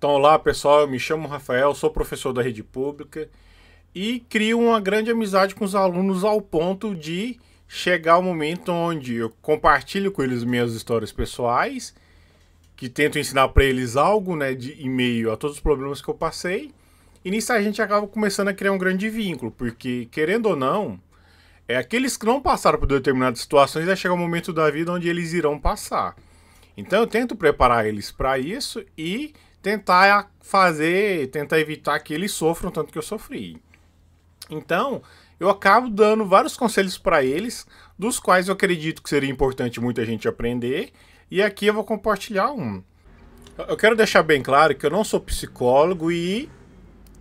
Então, olá pessoal, eu me chamo Rafael, sou professor da rede pública e crio uma grande amizade com os alunos ao ponto de chegar ao momento onde eu compartilho com eles minhas histórias pessoais, que tento ensinar para eles algo, né, em meio a todos os problemas que eu passei. E nisso a gente acaba começando a criar um grande vínculo, porque, querendo ou não, aqueles que não passaram por determinadas situações vai chegar um momento da vida onde eles irão passar. Então eu tento preparar eles para isso e tentar evitar que eles sofram tanto que eu sofri. Então, eu acabo dando vários conselhos para eles, dos quais eu acredito que seria importante muita gente aprender, e aqui eu vou compartilhar um. Eu quero deixar bem claro que eu não sou psicólogo e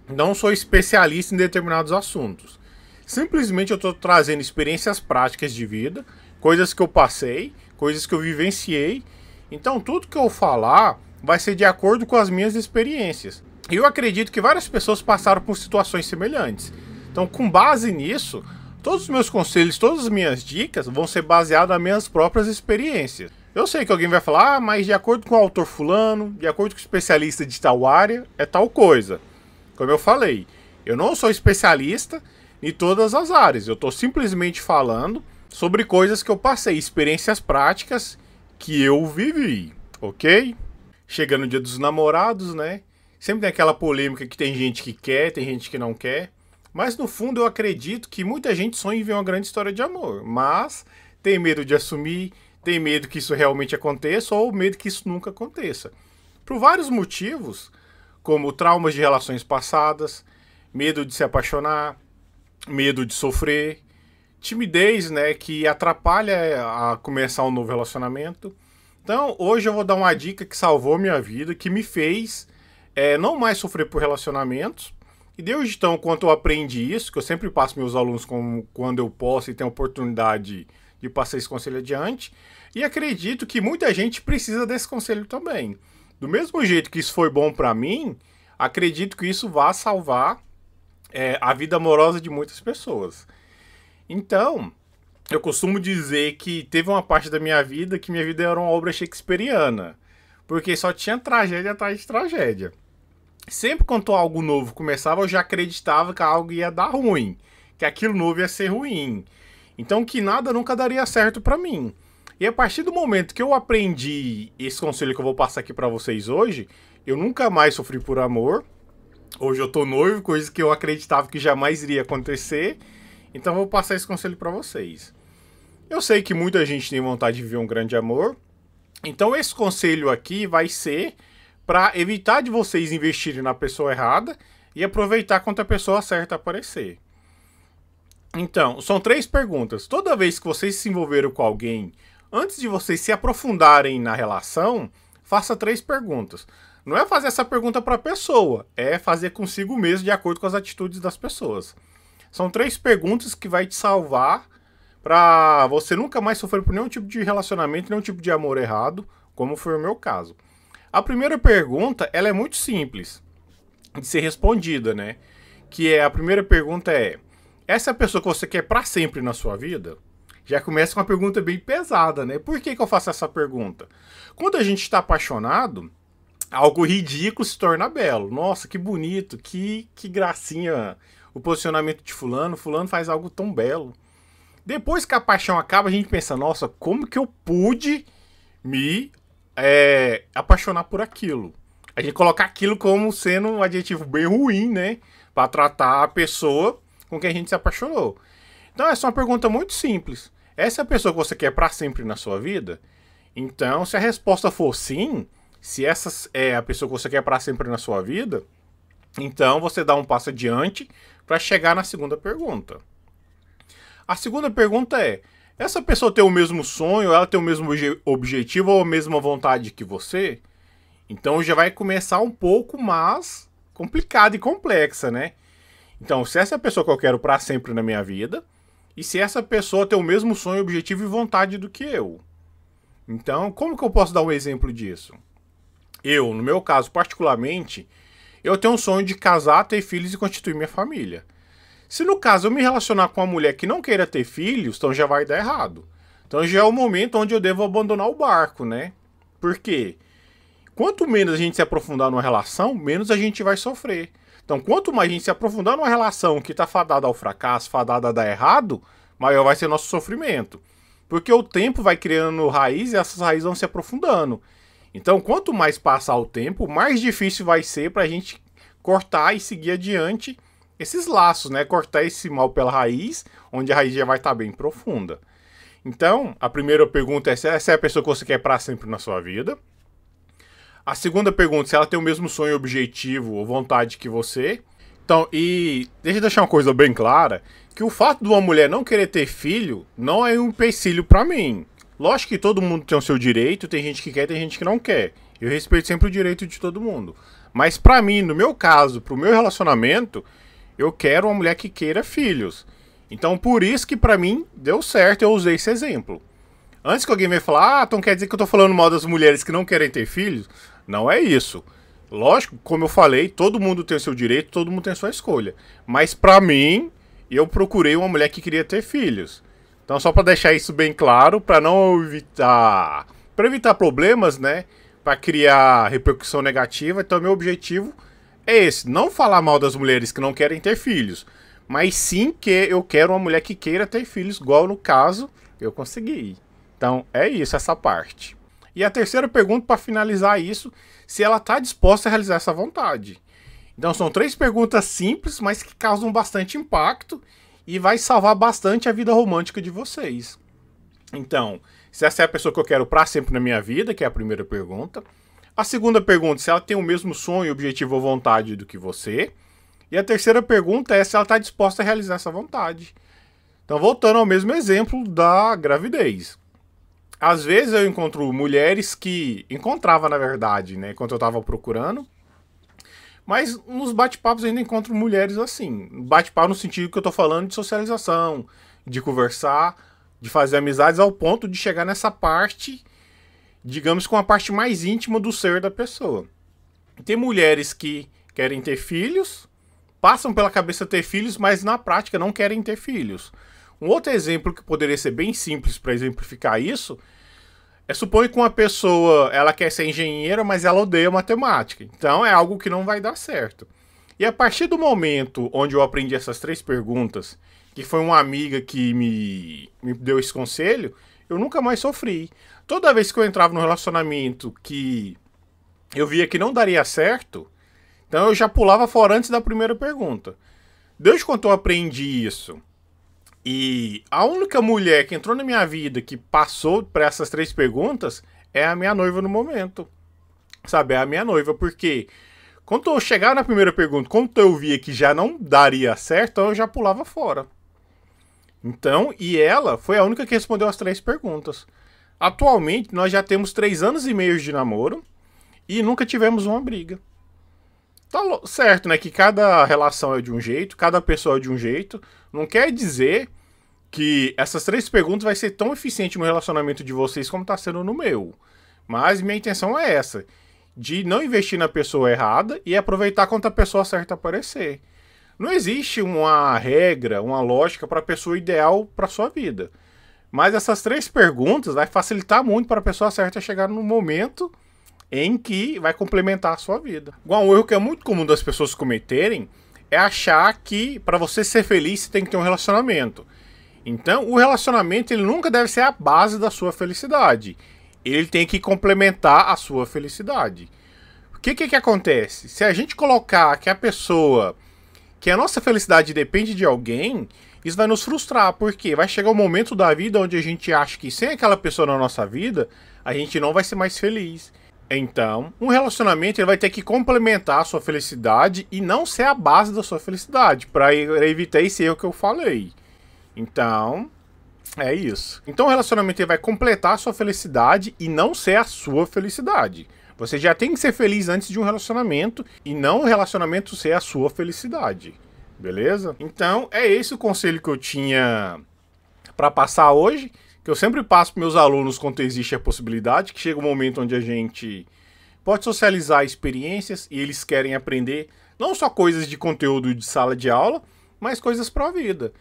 não sou especialista em determinados assuntos. Simplesmente eu estou trazendo experiências práticas de vida, coisas que eu passei, coisas que eu vivenciei. Então tudo que eu falar vai ser de acordo com as minhas experiências. E eu acredito que várias pessoas passaram por situações semelhantes. Então, com base nisso, todos os meus conselhos, todas as minhas dicas vão ser baseadas nas minhas próprias experiências. Eu sei que alguém vai falar, mas de acordo com o autor fulano, de acordo com o especialista de tal área, é tal coisa. Como eu falei, eu não sou especialista em todas as áreas. Eu estou simplesmente falando sobre coisas que eu passei, experiências práticas que eu vivi, ok? Chegando o dia dos namorados, né? Sempre tem aquela polêmica que tem gente que quer, tem gente que não quer. Mas no fundo eu acredito que muita gente sonha em ver uma grande história de amor. Mas tem medo de assumir, tem medo que isso realmente aconteça ou medo que isso nunca aconteça. Por vários motivos, como traumas de relações passadas, medo de se apaixonar, medo de sofrer, timidez, né, que atrapalha a começar um novo relacionamento. Então, hoje eu vou dar uma dica que salvou minha vida, que me fez não mais sofrer por relacionamentos. E desde então, quando eu aprendi isso, que eu sempre passo meus alunos quando eu posso e tenho a oportunidade de passar esse conselho adiante, e acredito que muita gente precisa desse conselho também. Do mesmo jeito que isso foi bom para mim, acredito que isso vá salvar a vida amorosa de muitas pessoas. Então, eu costumo dizer que teve uma parte da minha vida que minha vida era uma obra shakespeariana, porque só tinha tragédia atrás de tragédia. Sempre quando algo novo começava, eu já acreditava que algo ia dar ruim, que aquilo novo ia ser ruim. Então que nada nunca daria certo pra mim. E a partir do momento que eu aprendi esse conselho que eu vou passar aqui pra vocês hoje, eu nunca mais sofri por amor. Hoje eu tô noivo, coisa que eu acreditava que jamais iria acontecer. Então eu vou passar esse conselho pra vocês. Eu sei que muita gente tem vontade de viver um grande amor. Então esse conselho aqui vai ser para evitar de vocês investirem na pessoa errada e aproveitar quando a pessoa certa aparecer. Então, são 3 perguntas. Toda vez que vocês se envolveram com alguém, antes de vocês se aprofundarem na relação, faça 3 perguntas. Não é fazer essa pergunta para a pessoa, é fazer consigo mesmo de acordo com as atitudes das pessoas. São 3 perguntas que vai te salvar para você nunca mais sofrer por nenhum tipo de relacionamento, nenhum tipo de amor errado, como foi o meu caso. A primeira pergunta, ela é muito simples de ser respondida, né? A primeira pergunta é: essa é a pessoa que você quer para sempre na sua vida? Já começa com uma pergunta bem pesada, né? Por que eu faço essa pergunta? Quando a gente está apaixonado, algo ridículo se torna belo. Nossa, que bonito, que gracinha o posicionamento de fulano. Fulano faz algo tão belo. Depois que a paixão acaba, a gente pensa: nossa, como que eu pude me apaixonar por aquilo? A gente coloca aquilo como sendo um adjetivo bem ruim, né? Para tratar a pessoa com quem a gente se apaixonou. Então essa é uma pergunta muito simples. Essa é a pessoa que você quer para sempre na sua vida? Então, se a resposta for sim, se essa é a pessoa que você quer para sempre na sua vida, então você dá um passo adiante para chegar na segunda pergunta. A segunda pergunta é: essa pessoa tem o mesmo sonho, ela tem o mesmo objetivo ou a mesma vontade que você? Então já vai começar um pouco mais complicado e complexa, né? Então, se essa é a pessoa que eu quero para sempre na minha vida, e se essa pessoa tem o mesmo sonho, objetivo e vontade do que eu. Então, como que eu posso dar um exemplo disso? Eu, no meu caso particularmente, eu tenho um sonho de casar, ter filhos e constituir minha família. Se no caso eu me relacionar com uma mulher que não queira ter filhos, então já vai dar errado. Então já é o momento onde eu devo abandonar o barco, né? Por quê? Quanto menos a gente se aprofundar numa relação, menos a gente vai sofrer. Então, quanto mais a gente se aprofundar numa relação que está fadada ao fracasso, fadada a dar errado, maior vai ser nosso sofrimento. Porque o tempo vai criando raízes e essas raízes vão se aprofundando. Então, quanto mais passar o tempo, mais difícil vai ser para a gente cortar e seguir adiante esses laços, né? Cortar esse mal pela raiz, onde a raiz já vai estar bem profunda. Então, a primeira pergunta é se essa é a pessoa que você quer para sempre na sua vida. A segunda pergunta, se ela tem o mesmo sonho, objetivo ou vontade que você. Então, e deixa eu deixar uma coisa bem clara, que o fato de uma mulher não querer ter filho não é um empecilho pra mim. Lógico que todo mundo tem o seu direito, tem gente que quer, tem gente que não quer. Eu respeito sempre o direito de todo mundo. Mas pra mim, no meu caso, pro meu relacionamento, eu quero uma mulher que queira filhos. Então, por isso que pra mim deu certo, eu usei esse exemplo. Antes que alguém venha falar, então quer dizer que eu tô falando mal das mulheres que não querem ter filhos? Não é isso. Lógico, como eu falei, todo mundo tem o seu direito, todo mundo tem a sua escolha. Mas pra mim, eu procurei uma mulher que queria ter filhos. Então, só pra deixar isso bem claro, pra não evitar... Pra evitar problemas, né? Pra criar repercussão negativa. Então, meu objetivo é esse. Não falar mal das mulheres que não querem ter filhos. Mas sim que eu quero uma mulher que queira ter filhos, igual no caso, eu consegui. Então, é isso, essa parte. E a terceira pergunta, para finalizar isso, se ela está disposta a realizar essa vontade. Então, são 3 perguntas simples, mas que causam bastante impacto e vai salvar bastante a vida romântica de vocês. Então, se essa é a pessoa que eu quero para sempre na minha vida, que é a primeira pergunta. A segunda pergunta, se ela tem o mesmo sonho, objetivo ou vontade do que você. E a terceira pergunta é se ela está disposta a realizar essa vontade. Então, voltando ao mesmo exemplo da gravidez. Às vezes eu encontro mulheres que... Encontrava, na verdade, né? Enquanto eu estava procurando. Mas nos bate-papos eu ainda encontro mulheres assim. Bate-papo no sentido que eu estou falando de socialização, de conversar, de fazer amizades ao ponto de chegar nessa parte, digamos, com a parte mais íntima do ser da pessoa. Tem mulheres que querem ter filhos, passam pela cabeça ter filhos, mas na prática não querem ter filhos. Um outro exemplo que poderia ser bem simples para exemplificar isso é supor que uma pessoa ela quer ser engenheira, mas ela odeia matemática. Então é algo que não vai dar certo. E a partir do momento onde eu aprendi essas 3 perguntas, que foi uma amiga que me deu esse conselho, eu nunca mais sofri. Toda vez que eu entrava num relacionamento que eu via que não daria certo, então eu já pulava fora antes da primeira pergunta. Desde quando eu aprendi isso, e a única mulher que entrou na minha vida que passou por essas 3 perguntas é a minha noiva no momento. Sabe, é a minha noiva, porque quando eu chegar na primeira pergunta, quando eu via que já não daria certo, eu já pulava fora. Então, e ela foi a única que respondeu as 3 perguntas. Atualmente, nós já temos 3 anos e meio de namoro e nunca tivemos uma briga. Tá certo, né, que cada relação é de um jeito, cada pessoa é de um jeito. Não quer dizer que essas 3 perguntas vai ser tão eficiente no relacionamento de vocês como está sendo no meu. Mas minha intenção é essa, de não investir na pessoa errada e aproveitar quando a pessoa certa aparecer. Não existe uma regra, uma lógica para a pessoa ideal para sua vida. Mas essas 3 perguntas vai facilitar muito para a pessoa certa chegar no momento em que vai complementar a sua vida. Igual um erro que é muito comum das pessoas cometerem é achar que para você ser feliz você tem que ter um relacionamento. Então, o relacionamento ele nunca deve ser a base da sua felicidade. Ele tem que complementar a sua felicidade. O que acontece? Se a gente colocar que a pessoa, que a nossa felicidade depende de alguém, isso vai nos frustrar, porque vai chegar um momento da vida onde a gente acha que sem aquela pessoa na nossa vida, a gente não vai ser mais feliz. Então, um relacionamento ele vai ter que complementar a sua felicidade e não ser a base da sua felicidade, para evitar esse erro que eu falei. Então, é isso. Então, o relacionamento ele vai completar a sua felicidade e não ser a sua felicidade. Você já tem que ser feliz antes de um relacionamento e não o relacionamento ser a sua felicidade. Beleza? Então, é esse o conselho que eu tinha para passar hoje. Que eu sempre passo para meus alunos quando existe a possibilidade, que chega um momento onde a gente pode socializar experiências e eles querem aprender não só coisas de conteúdo de sala de aula, mas coisas para a vida.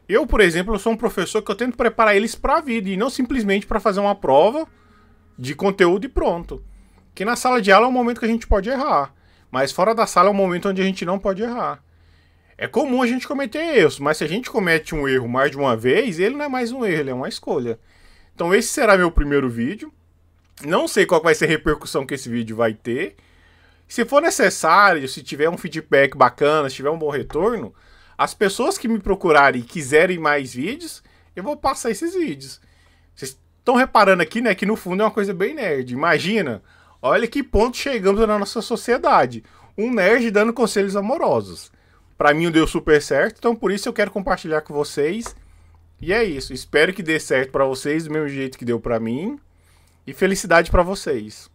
Eu, por exemplo, eu sou um professor que eu tento preparar eles para a vida e não simplesmente para fazer uma prova de conteúdo e pronto. Porque na sala de aula é um momento que a gente pode errar. Mas fora da sala é um momento onde a gente não pode errar. É comum a gente cometer erros, mas se a gente comete um erro mais de uma vez, ele não é mais um erro, ele é uma escolha. Então esse será meu primeiro vídeo. Não sei qual vai ser a repercussão que esse vídeo vai ter. Se for necessário, se tiver um feedback bacana, se tiver um bom retorno, as pessoas que me procurarem e quiserem mais vídeos, eu vou passar esses vídeos. Vocês estão reparando aqui, né, que no fundo é uma coisa bem nerd. Imagina, olha que ponto chegamos na nossa sociedade. Um nerd dando conselhos amorosos. Pra mim deu super certo, então por isso eu quero compartilhar com vocês. E é isso, espero que dê certo pra vocês do mesmo jeito que deu pra mim. E felicidade pra vocês.